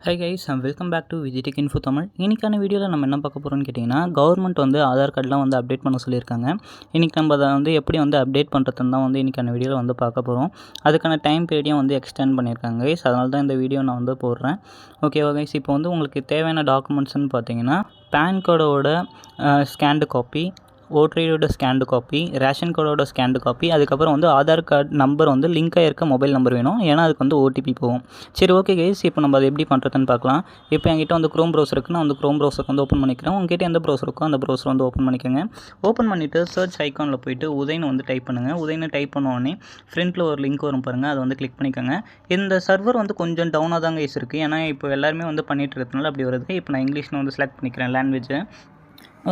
Hi guys welcome back to VG tech info Tamil. இன்றைக்கான வீடியோவில் நம்ம என்ன பார்க்க போகிறோம்னு கேட்டிங்கன்னா, கவர்மெண்ட் வந்து ஆதார் கார்டெலாம் வந்து அப்டேட் பண்ண சொல்லியிருக்காங்க. இன்றைக்கி நம்ம அதை வந்து எப்படி வந்து அப்டேட் பண்ணுறதுன்னு தான் வந்து இன்றைக்கான வீடியோவில் வந்து பார்க்க போகிறோம். அதுக்கான டைம் பீரியடையும் வந்து எக்ஸ்டெண்ட் பண்ணியிருக்காங்க கைஸ். அதனால தான் இந்த வீடியோ நான் வந்து போடுறேன். ஓகேவா கைஸ், இப்போ வந்து உங்களுக்கு தேவையான டாக்குமெண்ட்ஸ்னு பார்த்தீங்கன்னா, பேன் கார்டோட ஸ்கேன்டு காப்பி, ஓட்டர் ஐடியோட ஸ்கேன்டு காப்பி, ரேஷன் கார்டோட ஸ்கேன்டு காப்பி, அதுக்கப்புறம் வந்து ஆதார் கார்டு நம்பர் வந்து லிங்க் ஆகிருக்க மொபைல் நம்பர் வேணும். ஏன்னா அதுக்கு வந்து ஓடிபி போகும். சரி, ஓகே கைஸ், இப்போ நம்ம அதை எப்படி பண்ணுறதுன்னு பார்க்கலாம். இப்போ என்கிட்ட வந்து க்ரோம் ப்ரௌசர் இருக்குன்னு அந்த க்ரோம் ப்ரௌசருக்கு வந்து ஓப்பன் பண்ணிக்கிறேன். உங்ககிட்ட எந்த ப்ரௌசர் இருக்கோ அந்த ப்ரௌசர் வந்து ஓப்பன் பண்ணிக்கோங்க. ஓப்பன் பண்ணிவிட்டு சர்ச் ஐக்கானில் போய்ட்டு உதயன்னு வந்து டைப் பண்ணுங்கள். உதயன்னு டைப் பண்ணோடனே ஃப்ரண்ட்டில் ஒரு லிங்க் வரும் பாருங்கள், அதை வந்து கிளிக் பண்ணிக்கோங்க. இந்த சர்வர் வந்து கொஞ்சம் டவுனாக தான் கைஸ் இருக்குது. ஏன்னா இப்போ எல்லாருமே வந்து பண்ணிகிட்டு இருக்கிறதுனால அப்படி வருது. இப்போ நான் இங்கிலீஷில் வந்து செலக்ட் பண்ணிக்கிறேன் லாங்குவேஜை.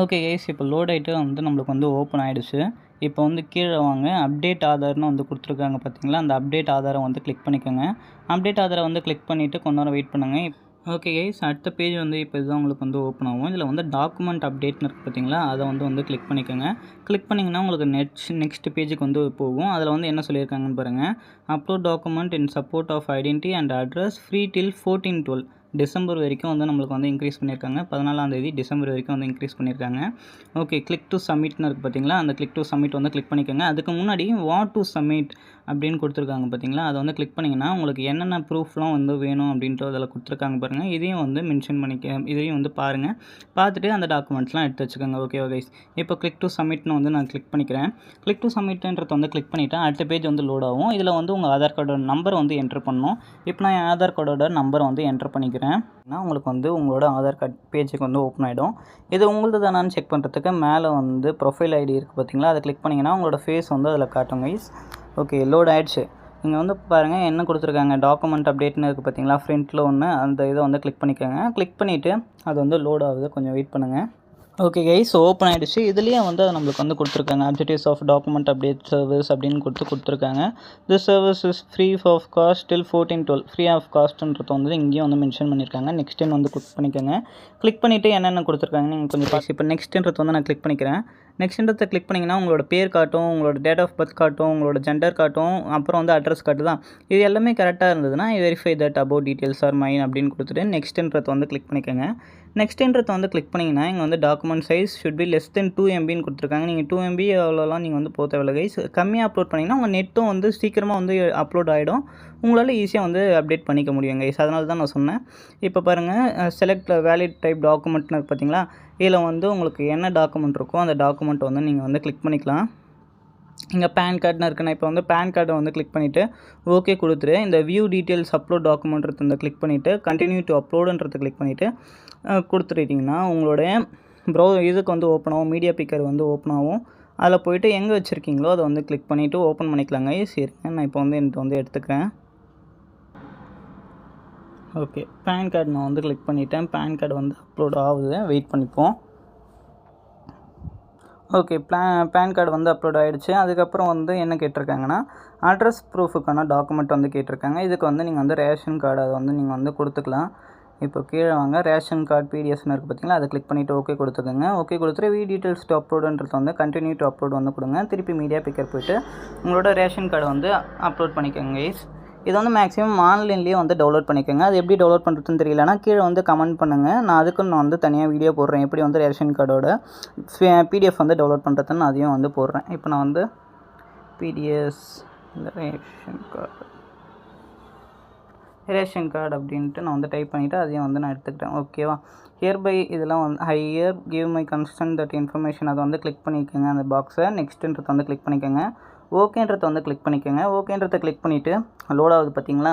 ஓகே கைஸ், இப்போ லோட் ஆகிட்டு வந்து நம்மளுக்கு வந்து ஓப்பன் ஆகிடுச்சு. இப்போ வந்து கீழே வாங்க, அப்டேட் ஆதார்னு வந்து கொடுத்துருக்காங்க பார்த்தீங்களா, அந்த அப்டேட் ஆதாரை வந்து கிளிக் பண்ணிக்கோங்க. அப்டேட் ஆதாரை வந்து கிளிக் பண்ணிவிட்டு கொஞ்ச நேரம் வெயிட் பண்ணுங்கள். ஓகே கைஸ், அடுத்த பேஜ் வந்து இப்போ இதுதான் உங்களுக்கு வந்து ஓப்பன் ஆகும். இதில் வந்து டாக்குமெண்ட் அப்டேட்னு இருக்குது பார்த்தீங்களா, அதை வந்து கிளிக் பண்ணிக்கோங்க. கிளிக் பண்ணிங்கன்னா உங்களுக்கு நெக்ஸ்ட் பேஜுக்கு வந்து போகும். அதில் வந்து என்ன சொல்லியிருக்காங்கன்னு பாருங்கள். Upload document in support of identity and address free till 14/12 December வரைக்கும் வந்து நம்மளுக்கு வந்து இன்க்ரீஸ் பண்ணியிருக்காங்க. 14ஆம் டிசம்பர் வரைக்கும் வந்து இன்க்ரீஸ் பண்ணியிருக்காங்க. ஓகே, கிளிக் டு சப்மிட்னு இருக்குது பார்த்தீங்களா, அந்த கிளிக் டு சப்மிட் வந்து கிளிக் பண்ணிக்கோங்க. அதுக்கு முன்னாடி வாட் டு சப்மிட் அப்படின்னு கொடுத்துருக்காங்க பார்த்தீங்களா, அதை வந்து கிளிக் பண்ணிங்கன்னா உங்களுக்கு என்னென்ன ப்ரூஃப்லாம் வந்து வேணும் அப்படின்ட்டு அதில் கொடுத்துருக்காங்க பாருங்கள். இதையும் வந்து மென்ஷன் இதையும் வந்து பாருங்கள். பார்த்துட்டு அந்த டாக்குமெண்ட்ஸ்லாம் எடுத்து வச்சுக்கோங்க. ஓகேவா கைஸ், இப்போ கிளிக் டு சப்மிட்னு வந்து நான் கிளிக் பண்ணிக்கிறேன். கிளிக் டு சப்மிட்ன்றதை வந்து கிளிக் பண்ணிவிட்டேன். அடுத்த பேஜ் வந்து லோட் ஆகும். இதில் வந்து உங்கள் ஆதார் கார்டோட நம்பர் வந்து என்ட்ரு பண்ணணும். இப்போ நான் என் ஆதார் கார்டோட நம்பரை வந்து என்ட்ரு பண்ணிக்கிறேன். உங்களுக்கு வந்து உங்களோட ஆதார் கார்டு பேஜுக்கு வந்து ஓப்பன் ஆகிடும். இது உங்களது தானான்னு செக் பண்ணுறதுக்கு மேலே வந்து ப்ரொஃபைல் ஐடி இருக்குது பார்த்தீங்களா, அதை கிளிக் பண்ணிங்கன்னா உங்களோட ஃபேஸ் வந்து அதில் காட்டும் கைஸ். ஓகே, லோட் ஆகிடுச்சு. இங்கே வந்து பாருங்கள் என்ன கொடுத்துருக்காங்க, டாக்குமெண்ட் அப்டேட்னு இருக்குது பார்த்தீங்களா, ஃப்ரண்ட்டில் ஒன்று, அந்த இதை வந்து கிளிக் பண்ணிக்கோங்க. கிளிக் பண்ணிவிட்டு அது வந்து லோட் ஆகுது, கொஞ்சம் வெயிட் பண்ணுங்கள். ஓகே கைஸ், ஓப்பன் ஆகிடுச்சு. இதுலேயே வந்து நம்மளுக்கு வந்து கொடுத்துருக்காங்க, objectives of document update service அப்படின்னு கொடுத்துருக்காங்க. This service is free of cost till 14/12 free of காஸ்ட்ன்றது வந்து இங்கேயும் வந்து மென்ஷன் பண்ணியிருக்காங்க. நெக்ஸ்ட்டுன்னு வந்து கிளிக் பண்ணிக்கோங்க. கிளிக் பண்ணிவிட்டு என்னென்ன கொடுத்துருக்காங்க நீங்கள் கொஞ்சம் பார்த்து. இப்போ நெக்ஸ்ட்டுன்றது வந்து நான் கிளிக் பண்ணிக்கிறேன். நெக்ஸ்ட்டுன்றதை கிளிக் பண்ணிங்கன்னா உங்களோட பேர் காட்டும், உங்களோட டேட் ஆஃப் பர்த் காட்டும், உங்களோட ஜெண்டர் காட்டும், அப்புறம் வந்து அட்ரஸ் காட்டு தான். இது எல்லாமே கரெக்டாக இருந்ததுன்னா verify that about details are mine அப்படின்னு கொடுத்துட்டு நெக்ஸ்ட்டுன்றதை வந்து கிளிக் பண்ணிக்கோங்க. நெக்ஸ்ட்டுன்றதை வந்து கிளிக் பண்ணிங்கன்னா இங்கே வந்து document size should be less than 2 MBன்னு கொடுத்துருக்காங்க. நீங்கள் 2 MB அவ்வளோலாம் நீங்கள் வந்து போக தேவையில்ல கைஸ். கம்மியாக அப்லோட் பண்ணிங்கன்னா உங்கள் நெட்டும் வந்து சீக்கிரமாக வந்து அப்லோட் ஆகிடும். உங்களால் ஈஸியாக வந்து அப்டேட் பண்ணிக்க முடியும் கைஸ். அதனால தான் நான் சொன்னேன். இப்போ பாருங்கள், செலக்ட் வேலிட் டைப் டாக்குமெண்ட்னு பார்த்தீங்களா, இதில் வந்து உங்களுக்கு என்ன டாக்குமெண்ட் இருக்கோ அந்த டாக்குமெண்ட்டை வந்து நீங்கள் வந்து கிளிக் பண்ணிக்கலாம். இங்கே பேன் கார்டுன்னு இருக்குன்னா இப்போ வந்து பேன் கார்டை வந்து கிளிக் பண்ணிவிட்டு ஓகே கொடுத்துரு. இந்த வியூ டீட்டெயில்ஸ் அப்லோட் டாக்குமெண்ட்றது இந்த கிளிக் பண்ணிவிட்டு கண்டினியூ டு அப்லோடுன்றதை கிளிக் பண்ணிவிட்டு கொடுத்துட்டீங்கன்னா உங்களுடைய இதுக்கு வந்து ஓப்பன் ஆகும். மீடியா பிக்கர் வந்து ஓப்பன் ஆகும். அதில் போய்ட்டு எங்கே வச்சுருக்கீங்களோ அதை வந்து கிளிக் பண்ணிவிட்டு ஓப்பன் பண்ணிக்கலாங்க. சரிங்க, நான் இப்போ வந்து என்கிட்ட வந்து எடுத்துக்கிறேன். ஓகே, பேன் கார்டு நான் வந்து கிளிக் பண்ணிவிட்டேன். பேன் கார்டு வந்து அப்லோட் ஆகுது, வெயிட் பண்ணிப்போம். ஓகே, பேன் கார்டு வந்து அப்லோட் ஆகிடுச்சு. அதுக்கப்புறம் வந்து என்ன கேட்டிருக்காங்கன்னா, அட்ரஸ் ப்ரூஃபுக்கான டாக்குமெண்ட் வந்து கேட்டிருக்காங்க. இதுக்கு வந்து நீங்கள் வந்து ரேஷன் கார்டு அதை வந்து நீங்கள் வந்து கொடுத்துக்கலாம். இப்போ கீழே வாங்க, ரேஷன் கார்டு பிடிஎஸ்னு இருக்குது பார்த்தீங்களா, அதை கிளிக் பண்ணிவிட்டு ஓகே கொடுத்துக்கோங்க. ஓகே கொடுத்துட்டு வீ டீட்டெயில்ஸ் டு அப்லோடுன்றது வந்து கண்டினியூ டு அப்லோட் வந்து கொடுங்க. திருப்பி மீடியா பிக்கர் போய்ட்டு உங்களோட ரேஷன் கார்டை வந்து அப்லோட் பண்ணிக்கோங்க கைஸ். இது வந்து மேக்ஸிமம் ஆன்லைன்லேயே வந்து டவுன்லோட் பண்ணிக்கோங்க. அது எப்படி டவுன்லோட் பண்ணுறதுன்னு தெரியலனா கீழே வந்து கமெண்ட் பண்ணுங்கள். நான் வந்து தனியாக வீடியோ போடுறேன், எப்படி வந்து ரேஷன் கார்டோட PDF வந்து டவுன்லோட் பண்ணுறதுன்னு அதையும் வந்து போடுறேன். இப்போ நான் வந்து பிடிஎஸ் ரேஷன் கார்டு அப்படின்ட்டு நான் வந்து டைப் பண்ணிவிட்டு அதையும் வந்து நான் எடுத்துக்கிட்டேன். ஓகேவா, ஹியர்பை இதெல்லாம் வந்து higher give my concern that information அதை வந்து கிளிக் பண்ணிக்கோங்க. அந்த பாக்ஸை நெக்ஸ்ட்டுன்றதை வந்து கிளிக் பண்ணிக்கோங்க. ஓகேன்றதை வந்து கிளிக் பண்ணிக்கோங்க. ஓகேன்றதை கிளிக் பண்ணிவிட்டு லோட் ஆகுது பார்த்தீங்களா,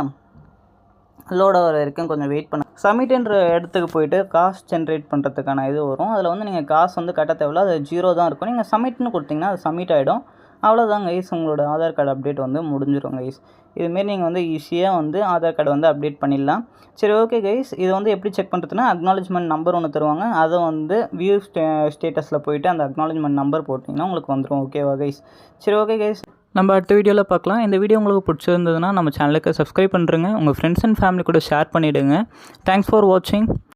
லோட் ஆகிற வரைக்கும் கொஞ்சம் வெயிட் பண்ண. சப்மிட்ன்ற இடத்துக்கு போய்ட்டு காசு ஜென்ரேட் பண்ணுறதுக்கான இது வரும். அதில் வந்து நீங்கள் காசு வந்து கட்ட தேவையில்ல, அது 0 தான் இருக்கும். நீங்கள் சப்மிட்னு கொடுத்தீங்கன்னா அது சப்மிட் ஆகிடும். அவ்வளோதான் கைஸ், உங்களோட ஆதார் கார்டு அப்டேட் வந்து முடிஞ்சிடும் கைஸ். இதுமாரி நீங்கள் வந்து ஈஸியாக வந்து ஆதார் கார்டு வந்து அப்டேட் பண்ணிடலாம். சரி, ஓகே கைஸ், இது வந்து எப்படி செக் பண்ணுறதுன்னா அக்னாலஜ்மெண்ட் நம்பர் ஒன்று தருவாங்க. அதை வந்து வியூ ஸ்டேட்டஸில் போய்ட்டு அந்த அக்னாலஜ்மெண்ட் நம்பர் போட்டிங்கன்னா உங்களுக்கு வந்துடும். ஓகேவா கைஸ், சரி ஓகே கைஸ், நம்ம அடுத்த வீடியோவில் பார்க்கலாம். இந்த வீடியோ உங்களுக்கு பிடிச்சிருந்ததுன்னா நம்ம சேனலுக்கு சப்ஸ்கிரைப் பண்ணுறேங்க. உங்கள் ஃப்ரெண்ட்ஸ் அண்ட் ஃபேமிலி கூட ஷேர் பண்ணிவிடுங்க. தேங்க்ஸ் ஃபார் வாட்சிங்.